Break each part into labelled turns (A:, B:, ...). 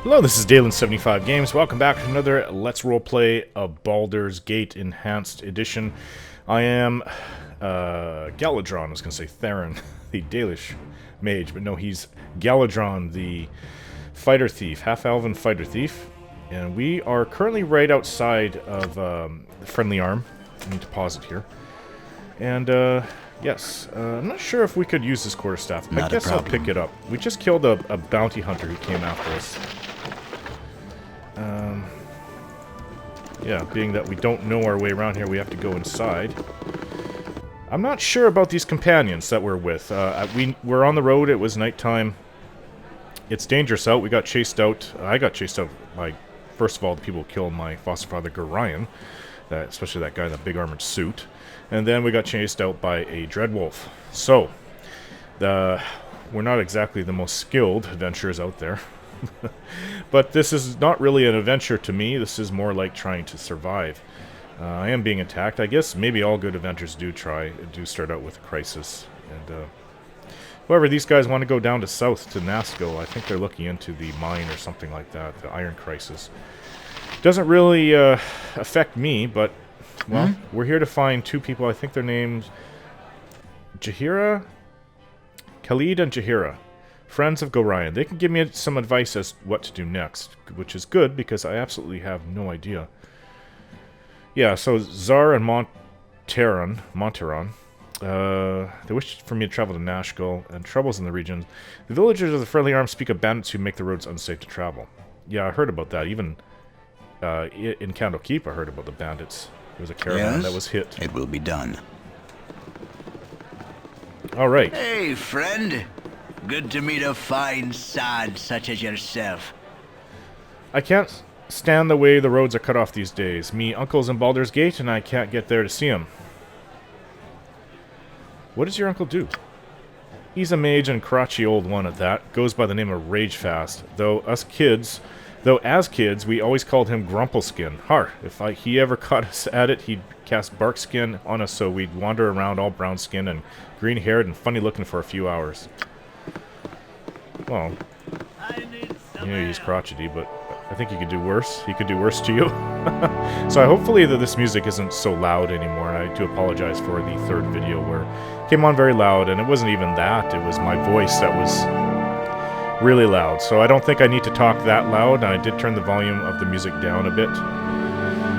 A: Hello, this is Dalen75 Games. Welcome back to another Let's Roleplay of Baldur's Gate Enhanced Edition. I am Galadron, I was going to say Theron, the Dalish mage, but no, he's Galadron, the fighter thief, half-elven fighter thief. And we are currently right outside of the Friendly Arm. I need to pause it here. And, yes, I'm not sure if we could use this quarterstaff. I guess I'll pick it up. We just killed a bounty hunter who came after us. Yeah, being that we don't know our way around here, we have to go inside. I'm not sure about these companions that we're with. We're on the road, it was nighttime. It's dangerous out, we got chased out. I got chased out by, first of all, the people who killed my foster father, Gorion. Especially that guy in the big armored suit. And then we got chased out by a dreadwolf. So, we're not exactly the most skilled adventurers out there. But this is not really an adventure to me. This is more like trying to survive. I am being attacked. I guess maybe all good adventurers do start out with a crisis. And however, these guys want to go down to south to Nasco. I think they're looking into the mine or something like that, the iron crisis. Doesn't really affect me, but well, we're here to find two people. I think their names Jaheira, Khalid and Jaheira. Friends of Gorion. They can give me some advice as what to do next, which is good because I absolutely have no idea. Yeah, so Zar and Monteron, they wish for me to travel to Nashkel and troubles in the region. The villagers of the Friendly Arm speak of bandits who make the roads unsafe to travel. Yeah, I heard about that. Even in Candlekeep, I heard about the bandits. There was a caravan that was hit.
B: It will be done.
A: All right.
C: Hey, friend. Good to meet a fine sod such as yourself.
A: I can't stand the way the roads are cut off these days. Me uncle's in Baldur's Gate, and I can't get there to see him. What does your uncle do? He's a mage and crotchy old one at that. Goes by the name of Ragefast. Though as kids, we always called him Grumpleskin. If he ever caught us at it, he'd cast Barkskin on us, so we'd wander around all brown skin and green-haired and funny-looking for a few hours. Well, he's crotchety, but I think he could do worse. He could do worse to you. So hopefully this music isn't so loud anymore, and I do apologize for the third video where it came on very loud, and it wasn't even that. It was my voice that was really loud. So I don't think I need to talk that loud, and I did turn the volume of the music down a bit.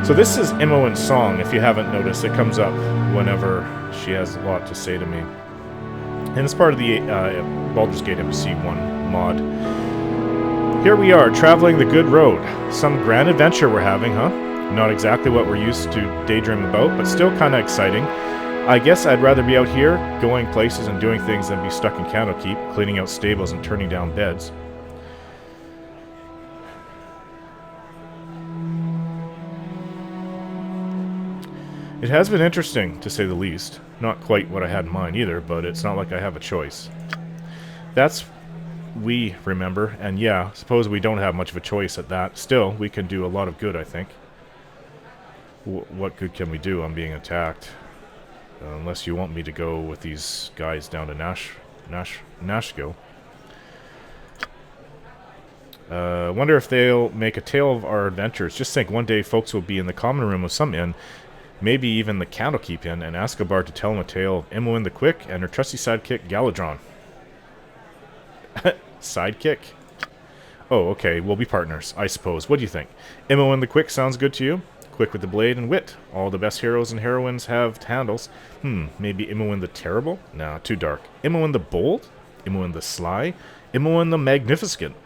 A: So this is Imoen's song, if you haven't noticed. It comes up whenever she has a lot to say to me. And it's part of the Baldur's Gate MC1 mod. Here we are, traveling the good road. Some grand adventure we're having, huh? Not exactly what we're used to daydream about, but still kind of exciting. I guess I'd rather be out here, going places and doing things than be stuck in Candlekeep, cleaning out stables and turning down beds. It has been interesting, to say the least. Not quite what I had in mind either, but it's not like I have a choice. That's we remember, and yeah, suppose we don't have much of a choice at that. Still, we can do a lot of good, I think. What good can we do? I'm being attacked. Unless you want me to go with these guys down to Nashko. Wonder if they'll make a tale of our adventures. Just think, one day folks will be in the common room of some inn, maybe even the Candlekeep Inn, and ask a bard to tell him a tale of Imoen the Quick and her trusty sidekick, Galadron. Sidekick? Oh, okay, we'll be partners, I suppose. What do you think? Imoen the Quick sounds good to you? Quick with the blade and wit. All the best heroes and heroines have handles. Maybe Imoen the Terrible? Nah, too dark. Imoen the Bold? Imoen the Sly? Imoen the Magnificent?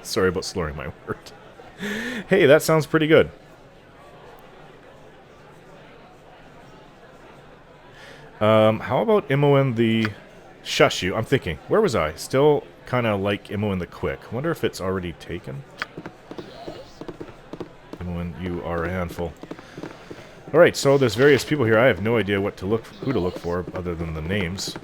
A: Sorry about slurring my word. Hey, that sounds pretty good. How about Imoen the... Shush you, I'm thinking. Where was I? Still kind of like Imoen the Quick. Wonder if it's already taken? Imoen, you are a handful. Alright, so there's various people here. I have no idea who to look for, other than the names.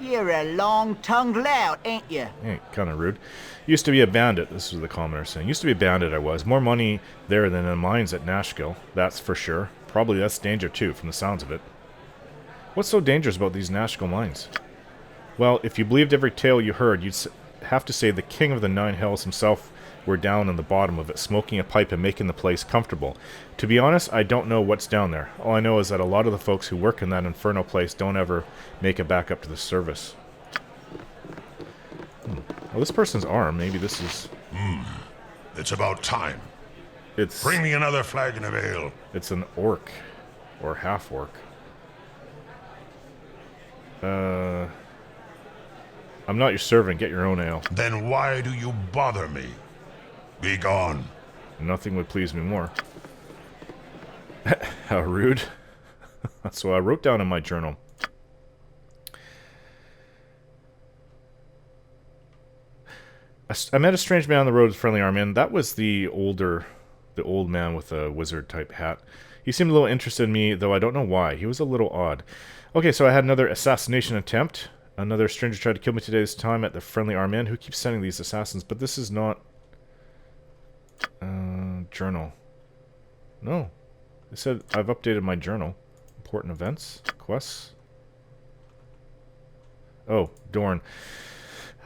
C: You're a long-tongued lout, ain't you?
A: Kind of rude. Used to be a bandit, this was the commoner saying. Used to be a bandit, I was. More money there than in the mines at Nashkel, that's for sure. Probably that's danger too, from the sounds of it. What's so dangerous about these Nashkel mines? Well, if you believed every tale you heard, you'd have to say the king of the Nine Hells himself were down in the bottom of it, smoking a pipe and making the place comfortable. To be honest, I don't know what's down there. All I know is that a lot of the folks who work in that infernal place don't ever make it back up to the service. Well, this person's arm, maybe this is...
B: It's about time.
A: It's...
B: Bring me another flagon of ale.
A: It's an orc. Or half-orc. I'm not your servant. Get your own ale.
B: Then why do you bother me? Be gone.
A: Nothing would please me more. How rude. That's what I wrote down in my journal. I met a strange man on the road with friendly arm in. That was the old man with a wizard-type hat. He seemed a little interested in me, though I don't know why. He was a little odd. Okay, so I had another assassination attempt. Another stranger tried to kill me today this time at the friendly arm in. Who keeps sending these assassins? But this is not... journal. No. It said I've updated my journal. Important events. Quests. Oh, Dorn.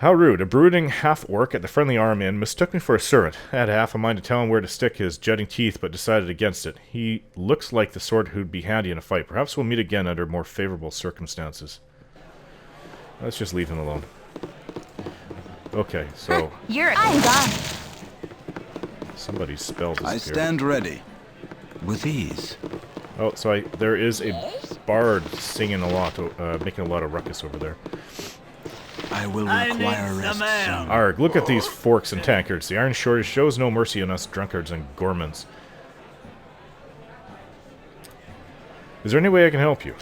A: How rude. A brooding half-orc at the friendly arm inn mistook me for a servant. I had half a mind to tell him where to stick his jutting teeth, but decided against it. He looks like the sort who'd be handy in a fight. Perhaps we'll meet again under more favorable circumstances. Let's just leave him alone. Okay, so...
D: I'm gone.
A: Somebody's spell disappeared.
C: I stand ready. With ease.
A: Oh, so there is a bard singing a lot, making a lot of ruckus over there.
C: I will require rest soon.
A: Arg, look at these forks and tankards. The iron shortage shows no mercy on us drunkards and gourmands. Is there any way I can help you?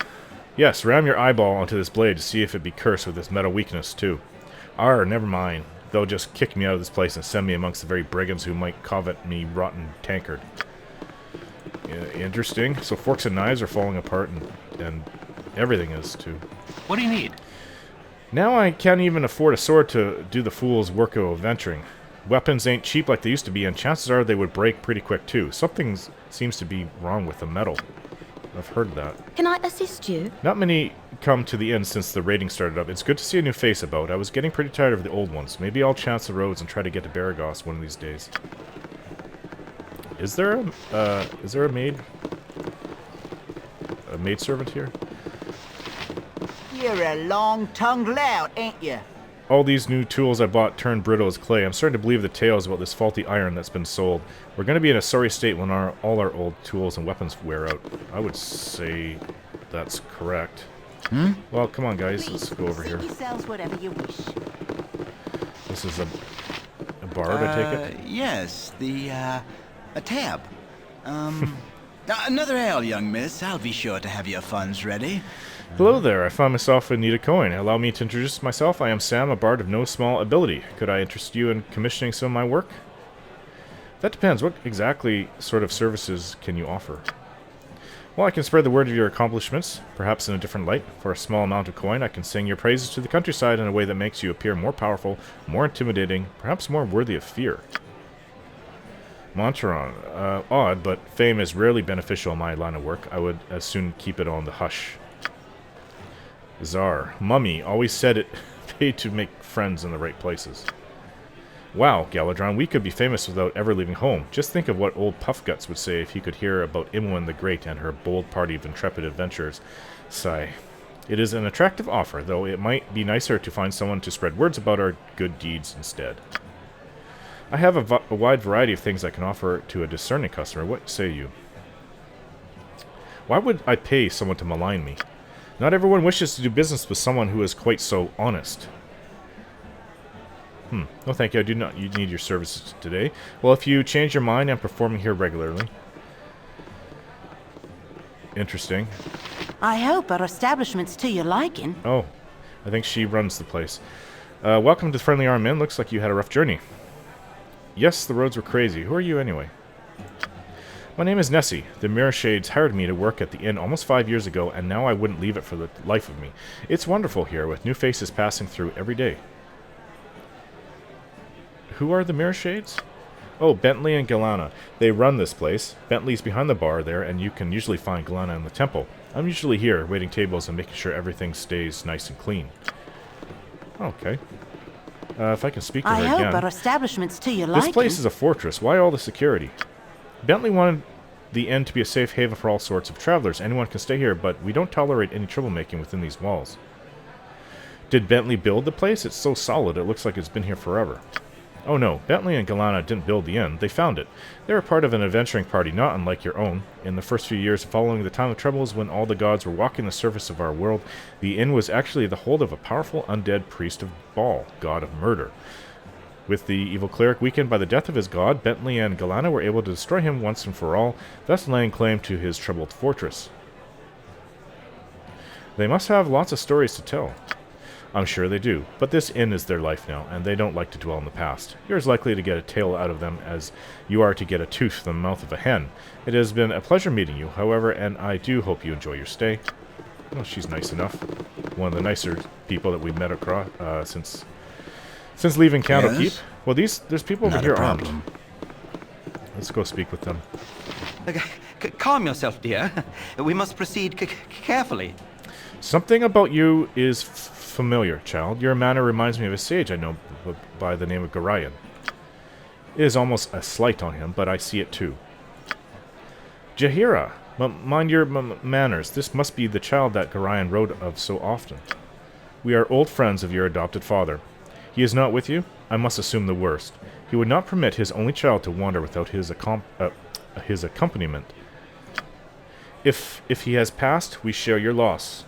A: Yes, ram your eyeball onto this blade to see if it be cursed with this metal weakness, too. Never mind. They'll just kick me out of this place and send me amongst the very brigands who might covet me rotten tankard. Interesting. So forks and knives are falling apart, and everything is, too.
E: What do you need?
A: Now I can't even afford a sword to do the fool's work of adventuring. Weapons ain't cheap like they used to be, and chances are they would break pretty quick, too. Something seems to be wrong with the metal. I've heard that.
D: Can I assist you?
A: Not many come to the inn since the raiding started up. It's good to see a new face about. I was getting pretty tired of the old ones. Maybe I'll chance the roads and try to get to Baragos one of these days. Is there a maid? A maidservant here?
F: You're a long-tongued lout, ain't you?
A: All these new tools I bought turned brittle as clay. I'm starting to believe the tales about this faulty iron that's been sold. We're going to be in a sorry state when all our old tools and weapons wear out. I would say that's correct. Well, come on, guys. Let's go over here.
F: Yourselves whatever you wish.
A: This is a bard, I take it?
C: Yes, a tab. Another ale, young miss. I'll be sure to have your funds ready.
A: Hello there. I found myself in need of coin. Allow me to introduce myself. I am Sam, a bard of no small ability. Could I interest you in commissioning some of my work? That depends. What exactly sort of services can you offer? Well, I can spread the word of your accomplishments, perhaps in a different light. For a small amount of coin, I can sing your praises to the countryside in a way that makes you appear more powerful, more intimidating, perhaps more worthy of fear. Monteron. Odd, but fame is rarely beneficial in my line of work. I would as soon keep it on the hush. Czar. Mummy. Always said it paid to make friends in the right places. Wow, Galadron, we could be famous without ever leaving home. Just think of what old Puffguts would say if he could hear about Imoen the Great and her bold party of intrepid adventurers. Sigh. It is an attractive offer, though it might be nicer to find someone to spread words about our good deeds instead. I have a wide variety of things I can offer to a discerning customer. What say you? Why would I pay someone to malign me? Not everyone wishes to do business with someone who is quite so honest. No thank you, I do not need your services today. Well, if you change your mind, I'm performing here regularly. Interesting.
F: I hope our establishment's to your liking.
A: Oh, I think she runs the place. Welcome to the Friendly Arm Inn. Looks like you had a rough journey. Yes, the roads were crazy. Who are you anyway? My name is Nessie. The Mirror Shades hired me to work at the inn almost 5 years ago, and now I wouldn't leave it for the life of me. It's wonderful here, with new faces passing through every day. Who are the Mirror Shades? Oh, Bentley and Galana. They run this place. Bentley's behind the bar there, and you can usually find Galana in the temple. I'm usually here, waiting tables and making sure everything stays nice and clean. Okay. If I can speak to
F: I
A: her
F: hope
A: again.
F: our establishment's to your liking.
A: This place is a fortress. Why all the security? Bentley wanted the inn to be a safe haven for all sorts of travelers. Anyone can stay here, but we don't tolerate any troublemaking within these walls. Did Bentley build the place? It's so solid, it looks like it's been here forever. Oh no, Bentley and Galana didn't build the inn. They found it. They were part of an adventuring party, not unlike your own. In the first few years following the time of troubles, when all the gods were walking the surface of our world, the inn was actually the hold of a powerful undead priest of Baal, god of murder. With the evil cleric weakened by the death of his god, Bentley and Galana were able to destroy him once and for all, thus laying claim to his troubled fortress. They must have lots of stories to tell. I'm sure they do, but this inn is their life now, and they don't like to dwell in the past. You're as likely to get a tale out of them as you are to get a tooth from the mouth of a hen. It has been a pleasure meeting you, however, and I do hope you enjoy your stay. Well, she's nice enough. One of the nicer people that we've met across since leaving Candlekeep.
C: Yes?
A: Well, there's people over
C: Not a
A: here armed.
C: problem.
A: Let's go speak with them.
D: Calm yourself, dear. We must proceed carefully.
A: Something about you is familiar, child. Your manner reminds me of a sage I know by the name of Gorion. It is almost a slight on him, but I see it too. Jaheira, mind your manners. This must be the child that Gorion wrote of so often. We are old friends of your adopted father. He is not with you? I must assume the worst. He would not permit his only child to wander without his accompaniment. If he has passed, we share your loss.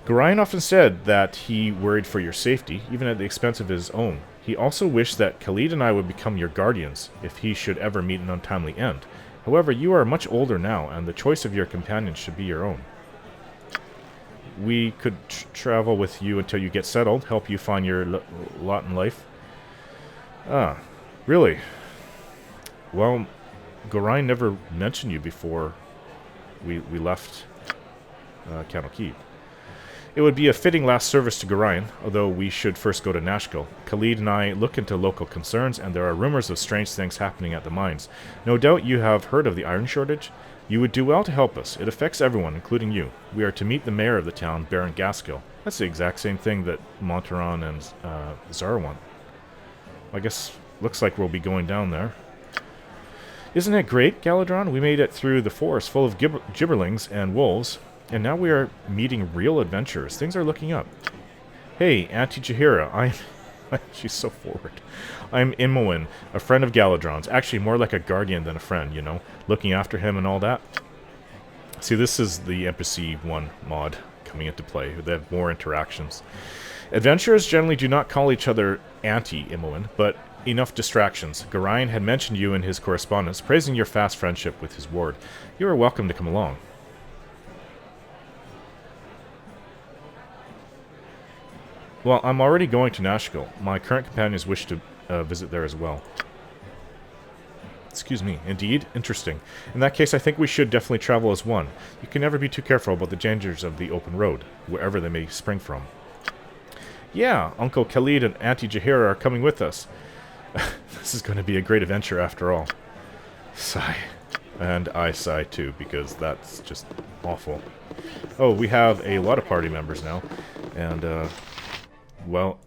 A: Gorion often said that he worried for your safety, even at the expense of his own. He also wished that Khalid and I would become your guardians, if he should ever meet an untimely end. However, you are much older now, and the choice of your companion should be your own. We could travel with you until you get settled, help you find your lot in life. Ah, really? Well, Gorion never mentioned you before we left Candlekeep. It would be a fitting last service to Gorion, although we should first go to Nashkel. Khalid and I look into local concerns, and there are rumors of strange things happening at the mines. No doubt you have heard of the iron shortage? You would do well to help us. It affects everyone, including you. We are to meet the mayor of the town, Baron Gaskill. That's the exact same thing that Montaron and Zara want. I guess looks like we'll be going down there. Isn't it great, Galadron? We made it through the forest full of gibberlings and wolves, and now we are meeting real adventurers. Things are looking up. Hey, Auntie Jaheira, she's so forward. I'm Imoen, a friend of Galadron's. Actually, more like a guardian than a friend, you know, looking after him and all that. See, this is the NPC 1 mod coming into play. They have more interactions. Adventurers generally do not call each other Auntie Imoen, but enough distractions. Gorion had mentioned you in his correspondence, praising your fast friendship with his ward. You are welcome to come along. Well, I'm already going to Nashkel. My current companions wish to visit there as well. Excuse me. Indeed? Interesting. In that case, I think we should definitely travel as one. You can never be too careful about the dangers of the open road, wherever they may spring from. Yeah, Uncle Khalid and Auntie Jaheira are coming with us. This is going to be a great adventure after all. Sigh. And I sigh too, because that's just awful. Oh, we have a lot of party members now. And, well,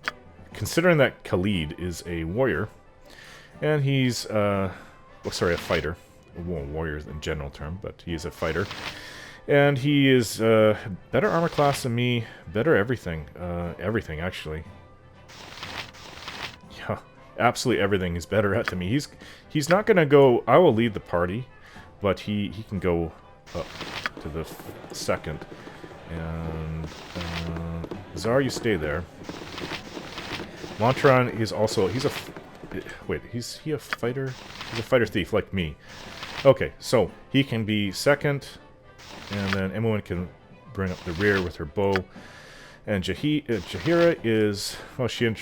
A: considering that Khalid is a warrior, and he's, a fighter. Well, warrior is in general term, but he is a fighter. And he is, better armor class than me, better everything. Everything, actually. Yeah, absolutely everything is better at than me. He's not gonna go, I will lead the party, but he can go up to the second. And, Zar, you stay there. Montron is also, he's a fighter? He's a fighter thief like me. Okay, so he can be second, and then Imoen can bring up the rear with her bow. And Jaheira is, well, she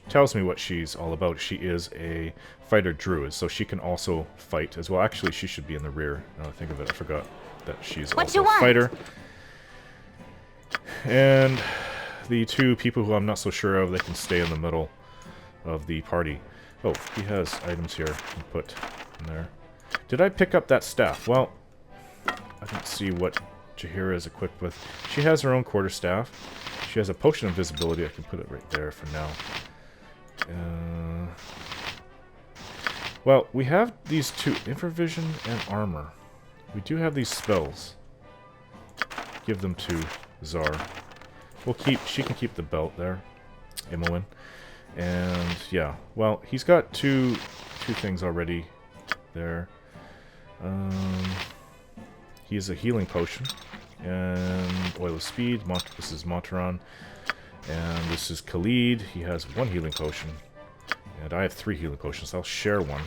A: tells me what she's all about. She is a fighter druid, so she can also fight as well. Actually, she should be in the rear. Now I think of it, I forgot that she's also a fighter. And the two people who I'm not so sure of, they can stay in the middle of the party. Oh, he has items here to put in there. Did I pick up that staff? Well, I didn't see what Jaheira is equipped with. She has her own quarterstaff. she has a potion of invisibility. I can put it right there for now. Well, we have these two, infravision and armor. We do have these spells. Give them to Zar. She can keep the belt there. Imoen. And, yeah. Well, he's got two things already there. He has a healing potion. And Oil of Speed. This is Montaron. And this is Khalid. He has 1 healing potion. And I have 3 healing potions. I'll share one.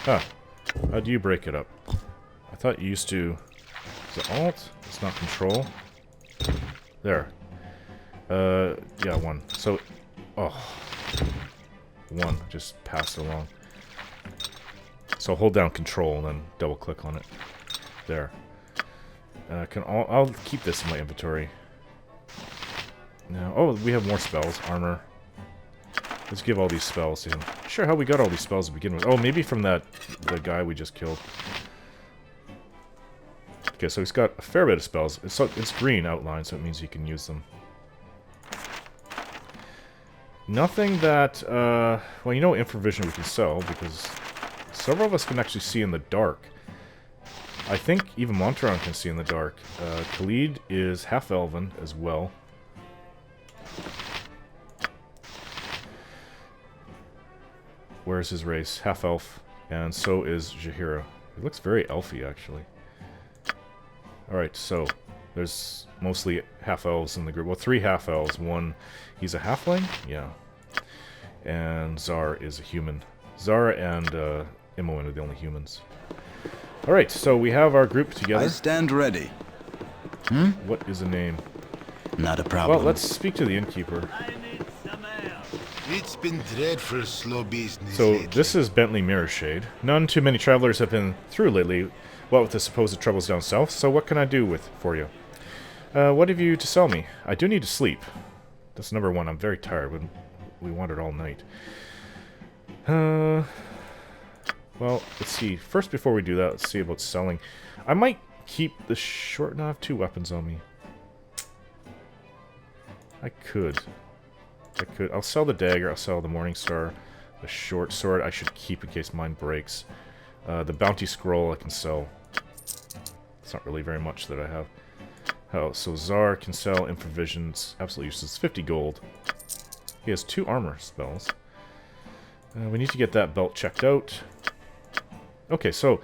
A: Huh. How do you break it up? I thought you used to... Is it Alt? It's not Control. There. Yeah, 1. So... Oh. 1. Just pass it along. So hold down Control and then double click on it. There. I'll keep this in my inventory. Now, oh, we have more spells. Armor. Let's give all these spells to him. Not sure how we got all these spells to begin with. Oh, maybe from the guy we just killed. Okay, so he's got a fair bit of spells. It's green outline, so it means he can use them. Nothing that, well, you know, infravision we can sell, because several of us can actually see in the dark. I think even Montaron can see in the dark. Khalid is half-elven as well. Where's his race? Half-elf. And so is Jaheira. He looks very elfy, actually. Alright, so there's mostly half-elves in the group. Well, 3 half-elves. 1, he's a halfling? Yeah. And Zar is a human. Zar and Imoen are the only humans. Alright, so we have our group together.
E: I stand ready.
A: What is a name?
E: Not a problem.
A: Well, let's speak to the innkeeper.
B: It's been dreadful slow business
A: So,
B: lately.
A: this is Bentley Mirrorshade. None too many travelers have been through lately, what with the supposed troubles down south, so what can I do for you? What have you to sell me? I do need to sleep. That's number 1, I'm very tired. We wandered all night. Well, let's see. First, before we do that, let's see about selling. I might keep the short... No, I have 2 weapons on me. I could. I'll sell the dagger, I'll sell the Morning Star. The short sword I should keep in case mine breaks. The bounty scroll I can sell. It's not really very much that I have. Oh, so Zar can sell infravisions. Absolutely useless. 50 gold. He has 2 armor spells. We need to get that belt checked out. Okay, so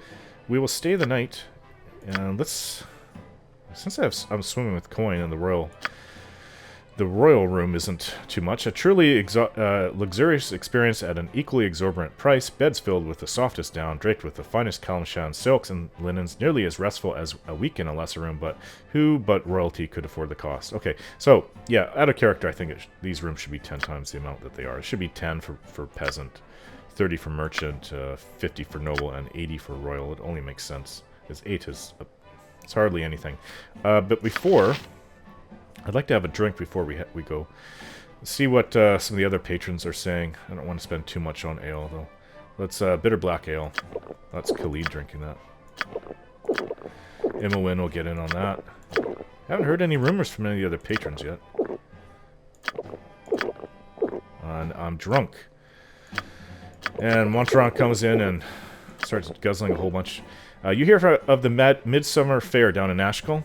A: we will stay the night. And let's... Since I'm swimming with coin in the royal room isn't too much. A truly luxurious experience at an equally exorbitant price. Beds filled with the softest down, draped with the finest Kalimshan silks and linens, nearly as restful as a week in a lesser room, but who but royalty could afford the cost? Okay, so, yeah, out of character, I think these rooms should be 10 times the amount that they are. It should be 10 for peasant, 30 for merchant, 50 for noble, and 80 for royal. It only makes sense, because 8 is... it's hardly anything. But before... I'd like to have a drink before we go. See what some of the other patrons are saying. I don't want to spend too much on ale, though. Let's, bitter black ale. That's Khalid drinking that. Imoen will get in on that. Haven't heard any rumors from any of the other patrons yet. And I'm drunk. And Montaron comes in and starts guzzling a whole bunch. You hear of the Midsummer Fair down in Ashkel?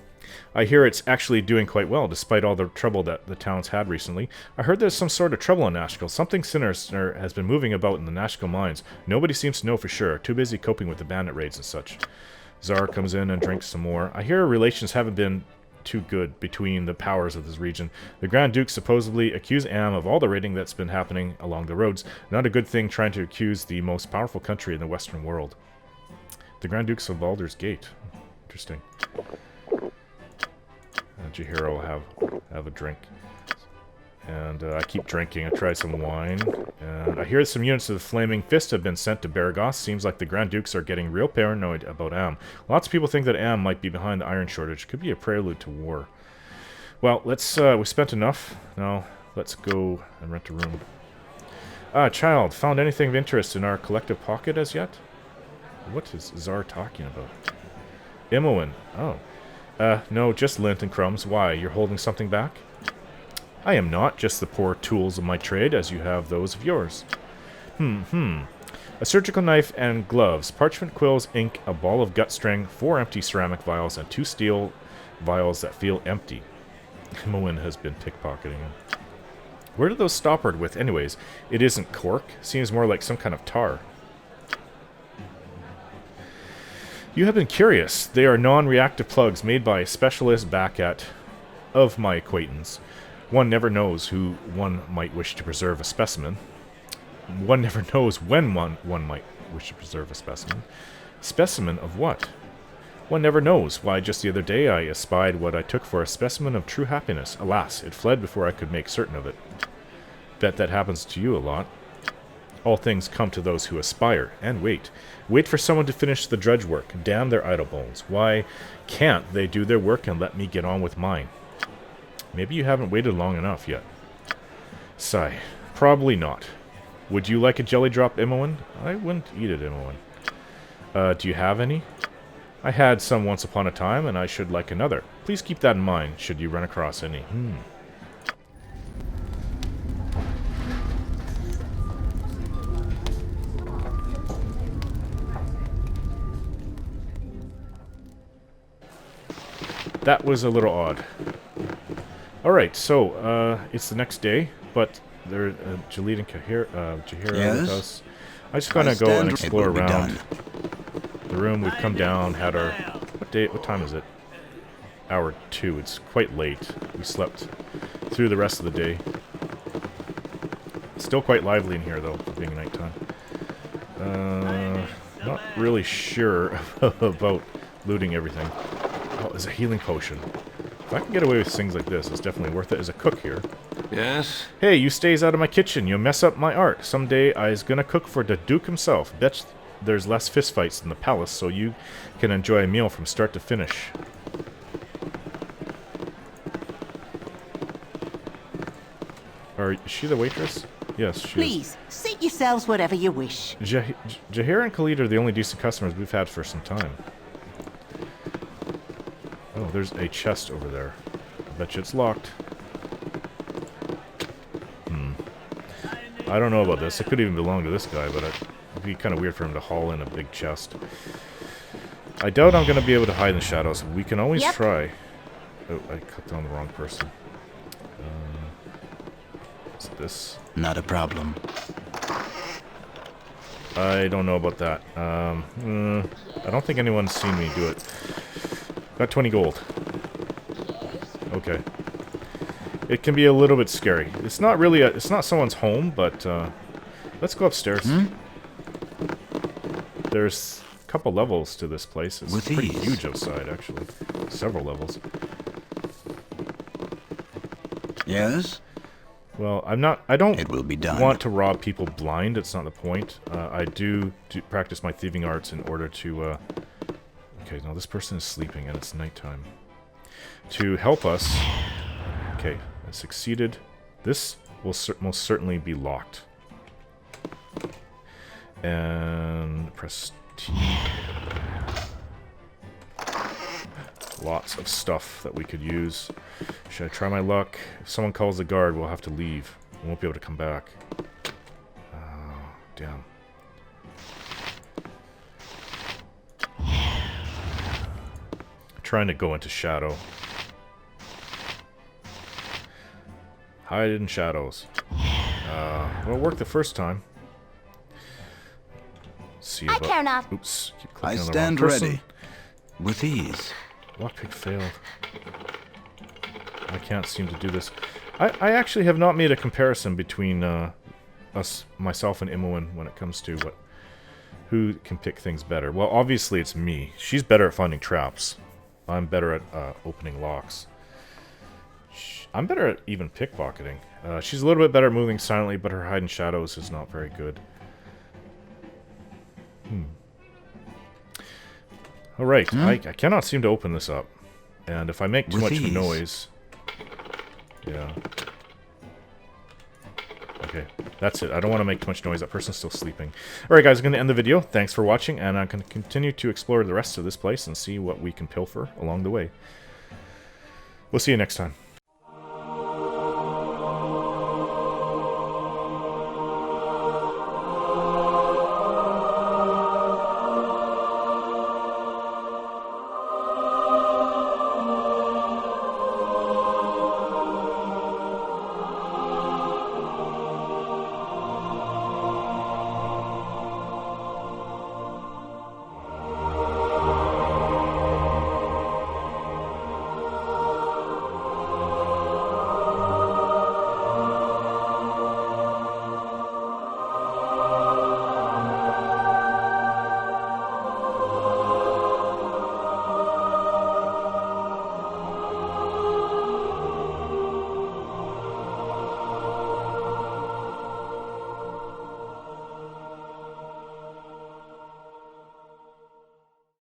A: I hear it's actually doing quite well, despite all the trouble that the town's had recently. I heard there's some sort of trouble in Ashkel. Something sinister has been moving about in the Ashkel mines. Nobody seems to know for sure. Too busy coping with the bandit raids and such. Zar comes in and drinks some more. I hear relations haven't been too good between the powers of this region. The Grand Duke supposedly accused Am of all the raiding that's been happening along the roads. Not a good thing trying to accuse the most powerful country in the Western world. The Grand Dukes of Baldur's Gate. Interesting. Jaheira will have a drink. And I keep drinking. I tried some wine. And I hear some units of the Flaming Fist have been sent to Baragos. Seems like the Grand Dukes are getting real paranoid about Am. Lots of people think that Am might be behind the iron shortage. Could be a prelude to war. Well, let's, we spent enough. Now, let's go and rent a room. Child, found anything of interest in our collective pocket as yet? What is Zar talking about? Imoen. Oh. No, just lint and crumbs. Why? You're holding something back? I am not, just the poor tools of my trade, as you have those of yours. A surgical knife and gloves, parchment quills, ink, a ball of gut string, 4 empty ceramic vials, and 2 steel vials that feel empty. Imoen has been pickpocketing him. Where did those stoppered with, anyways? It isn't cork. Seems more like some kind of tar. You have been curious. They are non-reactive plugs made by a specialist back at... of my acquaintance. One never knows who one might wish to preserve a specimen. One never knows when one might wish to preserve a specimen. Specimen of what? One never knows. Why, just the other day I espied what I took for a specimen of true happiness. Alas, it fled before I could make certain of it. Bet that happens to you a lot. All things come to those who aspire, and wait. Wait for someone to finish the drudge work. Damn their idle bones. Why can't they do their work and let me get on with mine? Maybe you haven't waited long enough yet. Sigh. Probably not. Would you like a jelly drop, Imoen? I wouldn't eat it, Imoen. Do you have any? I had some once upon a time, and I should like another. Please keep that in mind, should you run across any. That was a little odd. Alright, so, it's the next day, but there, Khalid and Jaheira are with us. I'm just gonna go and explore around the room. We've come down, had our... What time is it? Hour 2. It's quite late. We slept through the rest of the day. Still quite lively in here, though, for being nighttime. Not really sure about looting everything. Oh, there's a healing potion. If I can get away with things like this, it's definitely worth it as a cook here.
G: Yes?
A: Hey, you stays out of my kitchen. You mess up my art. Someday I's gonna cook for the Duke himself. Bet there's less fistfights in the palace, so you can enjoy a meal from start to finish. Is she the waitress? Yes, she is.
F: Please, seat yourselves whatever you wish.
A: Jaheira and Khalid are the only decent customers we've had for some time. Oh, there's a chest over there. I bet you it's locked. I don't know about this. It could even belong to this guy, but it'd be kind of weird for him to haul in a big chest. I doubt I'm going to be able to hide in the shadows. We can always try. Oh, I clicked on the wrong person. What's this?
E: Not a problem.
A: I don't know about that. I don't think anyone's seen me do it. Got 20 gold. Okay. It can be a little bit scary. It's not really it's not someone's home, but let's go upstairs. There's a couple levels to this place. It's pretty huge outside, actually. Several levels.
E: Yes?
A: Well, I don't
E: It will be done.
A: want to rob people blind. It's not the point. I do practice my thieving arts in order to okay, now this person is sleeping and it's nighttime. To help us... Okay, I succeeded. This will most certainly be locked. And press T. Lots of stuff that we could use. Should I try my luck? If someone calls the guard, we'll have to leave. We won't be able to come back. Oh, damn. Trying to go into shadow. Hide in shadows. Well, it worked the first time. Let's see about...
F: I care not.
A: Oops. Keep
E: I
A: clicking on the wrong
E: stand
A: person.
E: ready. With ease.
A: Lockpick failed. I can't seem to do this. I actually have not made a comparison between myself and Imoen when it comes to who can pick things better. Well, obviously it's me. She's better at finding traps. I'm better at opening locks. I'm better at even pickpocketing. She's a little bit better at moving silently, but her hide in shadows is not very good. Alright, I cannot seem to open this up. And if I make too much noise... Yeah. Okay, that's it. I don't want to make too much noise. That person's still sleeping. Alright guys, I'm going to end the video. Thanks for watching, and I'm going to continue to explore the rest of this place and see what we can pilfer along the way. We'll see you next time.